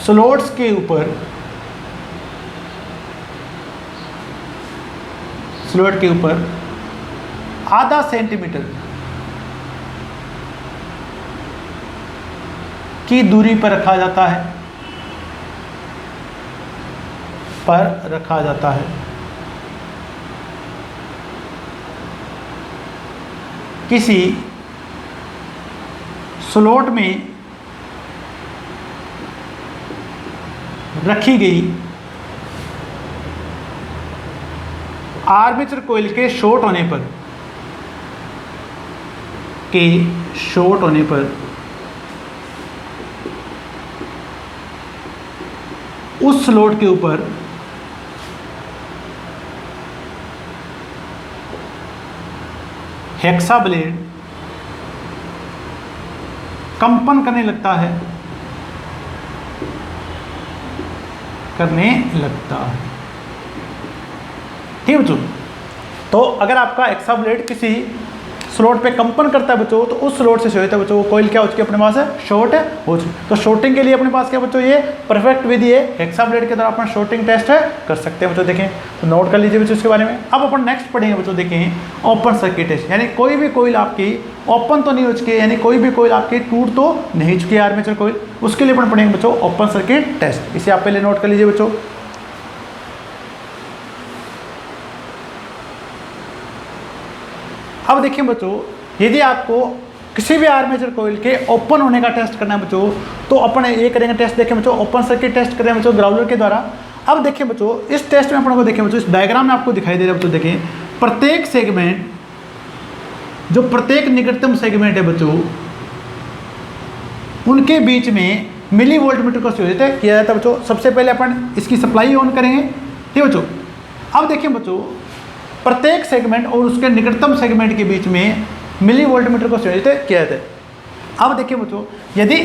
स्लॉट्स के ऊपर आधा सेंटीमीटर की दूरी पर रखा जाता है। किसी स्लॉट में रखी गई आर्मेचर कोयल के शॉर्ट होने पर उस स्लॉट के ऊपर हेक्सा ब्लेड कंपन करने लगता है। ठीक है बच्चों। तो अगर आपका हेक्सा ब्लेड किसी स्लॉट पे कंपन करता है बच्चों, तो उस स्लॉट से होता है बच्चों कोयल क्या हो चुकी है, अपने पास है शॉर्ट हो चुकी। तो शॉर्टिंग के लिए अपने पास क्या बच्चों, ये परफेक्ट विधि है। हेक्सा ब्लेड के द्वारा अपन शॉर्टिंग टेस्ट कर सकते हैं बच्चों। देखें तो नोट कर लीजिए बच्चों इसके बारे में। अब अपन नेक्स्ट पढ़ेंगे बच्चों, देखें ओपन सर्किट टेस्ट, यानी कोई भी कोयल आपकी ओपन तो नहीं हो चुकी है, यानी कोई भी कोयल आपकी टूट तो नहीं चुकी है आर्मेचर कोयल, उसके लिए अपन पढ़ेंगे बच्चों ओपन सर्किट टेस्ट। इसे आप पहले नोट कर लीजिए बच्चों। अब देखिए बच्चों, यदि आपको किसी भी आर्मेचर कोयल के ओपन होने का टेस्ट करना है बच्चों, तो अपन ये करेंगे टेस्ट, देखें बच्चों ओपन सर्किट टेस्ट करेंगे बच्चों ग्राउलर के द्वारा। अब देखिए बच्चों, इस टेस्ट में अपन को देखें बच्चों, इस डायग्राम में आपको दिखाई दे रहा है बच्चों, देखें प्रत्येक सेगमेंट, जो प्रत्येक निकटतम सेगमेंट है बच्चों, उनके बीच में मिली वोल्टमीटर को संयोजित किया जाता है बच्चों। सबसे पहले अपन इसकी सप्लाई ऑन करेंगे, ठीक है बच्चों। अब देखिए बच्चों, प्रत्येक सेगमेंट और उसके निकटतम सेगमेंट के बीच में मिली वोल्टमीटर को संयोजित किया जाता है। अब देखिए बच्चों, यदि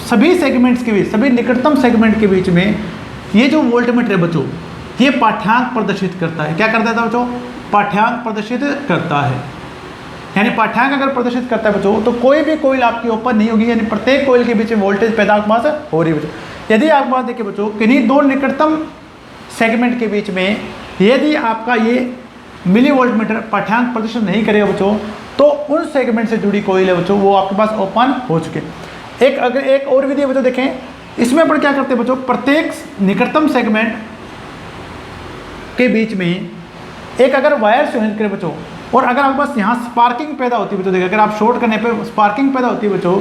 सभी सेगमेंट्स के बीच, सभी निकटतम सेगमेंट के बीच में ये जो वोल्टमीटर है बच्चों, ये पाठ्यांक प्रदर्शित करता है। क्या करता है बच्चों, पाठ्यांक प्रदर्शित करता है। यानी पाठ्यांक अगर प्रदर्शित करता है बच्चों, तो कोई भी कोयल आपकी ओपन नहीं होगी, यानी प्रत्येक कोयल के बीच में वोल्टेज पैदा हो रही है बच्चों। यदि आप बात देखिए बच्चों, किन्हीं दो निकटतम सेगमेंट के बीच में यदि आपका ये मिली वोल्टमीटर पाठ्यांक प्रदर्शित नहीं करेगा बच्चों, तो उन सेगमेंट से जुड़ी कोयल है बच्चों वो आपके पास ओपन हो चुके। अगर एक और विधि है बच्चों, देखें इसमें अपन क्या करते हैं बच्चों, प्रत्येक निकटतम सेगमेंट के बीच में एक अगर वायर संयोजित करें बच्चों, और अगर आपके पास यहाँ स्पार्किंग पैदा होती है बच्चों, देखिए अगर आप शॉर्ट करने पर स्पार्किंग पैदा होती है बच्चों,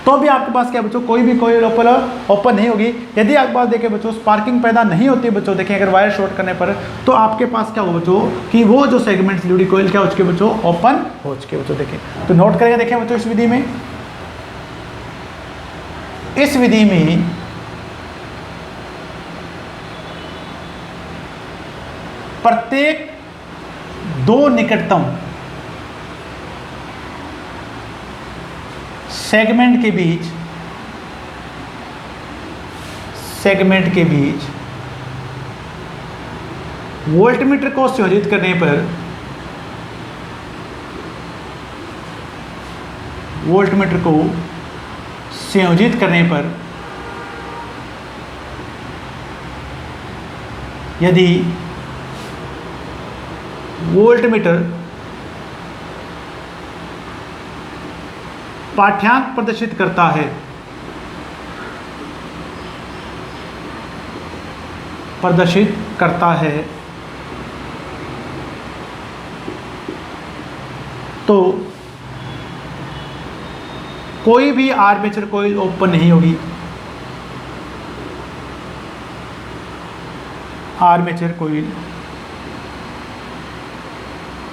तो भी आपके पास क्या बच्चों, कोई भी कोयल ओपन नहीं होगी। यदि आपके पास देखें बच्चों स्पार्किंग पैदा नहीं होती है बच्चों, देखें अगर वायर शॉर्ट करने पर, तो आपके पास क्या होगा बच्चों कि वो जो सेगमेंट से जुड़ी कोयल क्या हो चुकी है बच्चों, ओपन हो चुके बच्चों। देखें तो नोट करेंगे, देखें बच्चों इस विधि में प्रत्येक दो निकटतम सेगमेंट के बीच वोल्टमीटर को संयोजित करने पर यदि वोल्टमीटर पाठ्यांक प्रदर्शित करता है, तो कोई भी आर्मेचर कॉइल ओपन नहीं होगी। आर्मेचर कॉइल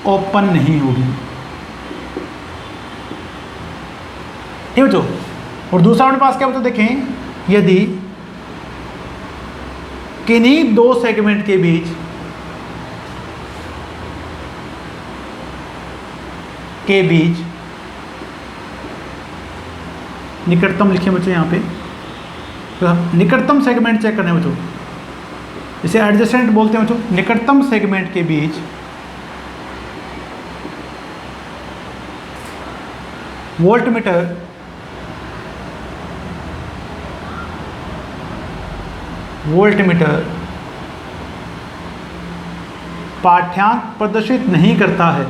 ओपन नहीं होगी। ठीक बच्चों। और दूसरा अपने पास क्या बच्चों देखें, यदि किन्हीं दो सेगमेंट के बीच निकटतम लिखे बच्चों यहाँ पे, तो निकटतम सेगमेंट चेक करने बच्चों, इसे एडजेसेंट बोलते हैं बच्चों। निकटतम सेगमेंट के बीच वोल्टमीटर पाठ्यांक प्रदर्शित नहीं करता है,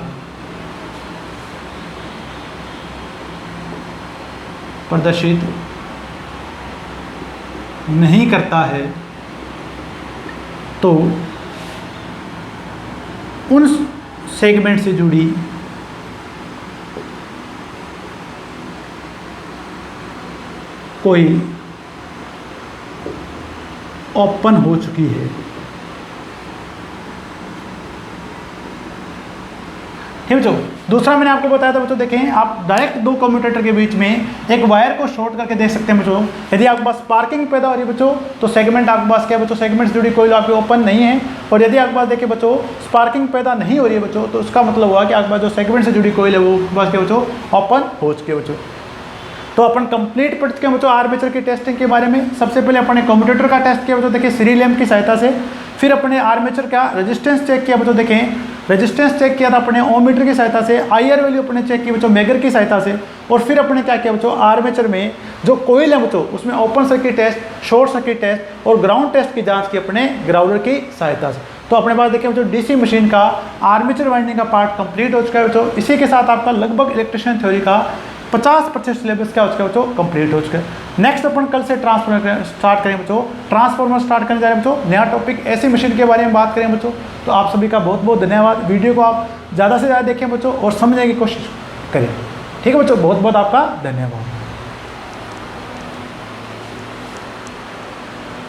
तो उन सेगमेंट से जुड़ी कॉइल ओपन हो चुकी है। ठीक बच्चों। दूसरा मैंने आपको बताया था बच्चों, देखें आप डायरेक्ट दो कम्यूटेटर के बीच में एक वायर को शॉर्ट करके देख सकते हैं बच्चों। यदि आपके पास स्पार्किंग पैदा हो रही है बच्चों, तो सेगमेंट आपके पास क्या है बच्चों, सेगमेंट से जुड़ी कॉइल आपकी ओपन नहीं है। और यदि आपके पास देखिए बच्चों स्पार्किंग पैदा नहीं हो रही है बच्चों, तो उसका मतलब हुआ कि आपके पास जो सेगमेंट से जुड़ी कॉइल है वो बस क्या बच्चों ओपन हो चुके बच्चों। तो अपन कंप्लीट पढ़ चुके हैं बच्चों आर्मेचर की टेस्टिंग के बारे में। सबसे पहले अपने कम्यूटेटर का टेस्ट किया बच्चों, देखिए सीरी लैंप की सहायता से। फिर अपने आर्मेचर का रेजिस्टेंस चेक किया बच्चों, देखें रेजिस्टेंस चेक किया था अपने ओमीटर की सहायता से। आईआर वैल्यू अपने चेक की बच्चों मेगर की सहायता से। और फिर अपने क्या किया बच्चों, आर्मेचर में जो कोयल है बच्चों उसमें open circuit test, short circuit test और ग्राउंड टेस्ट की जांच की अपने ग्राउंडर की सहायता से। तो अपने पास देखिए बच्चों डीसी मशीन का आर्मेचर वाइंडिंग का पार्ट कंप्लीट हो चुका है बच्चों। इसी के साथ आपका लगभग इलेक्ट्रिशियन थ्योरी का 50% सिलेबस क्या हो चुका है बच्चों, कंप्लीट हो चुका है। नेक्स्ट अपन कल से ट्रांसफॉर्मर स्टार्ट करें बच्चों। ट्रांसफॉर्मर स्टार्ट करने जा रहे हैं बच्चों, नया टॉपिक ऐसी मशीन के बारे में बात करें बच्चों। तो आप सभी का बहुत बहुत धन्यवाद। वीडियो को आप ज़्यादा से ज़्यादा देखें बच्चों और समझने की कोशिश करें। ठीक है बच्चों, बहुत बहुत आपका धन्यवाद।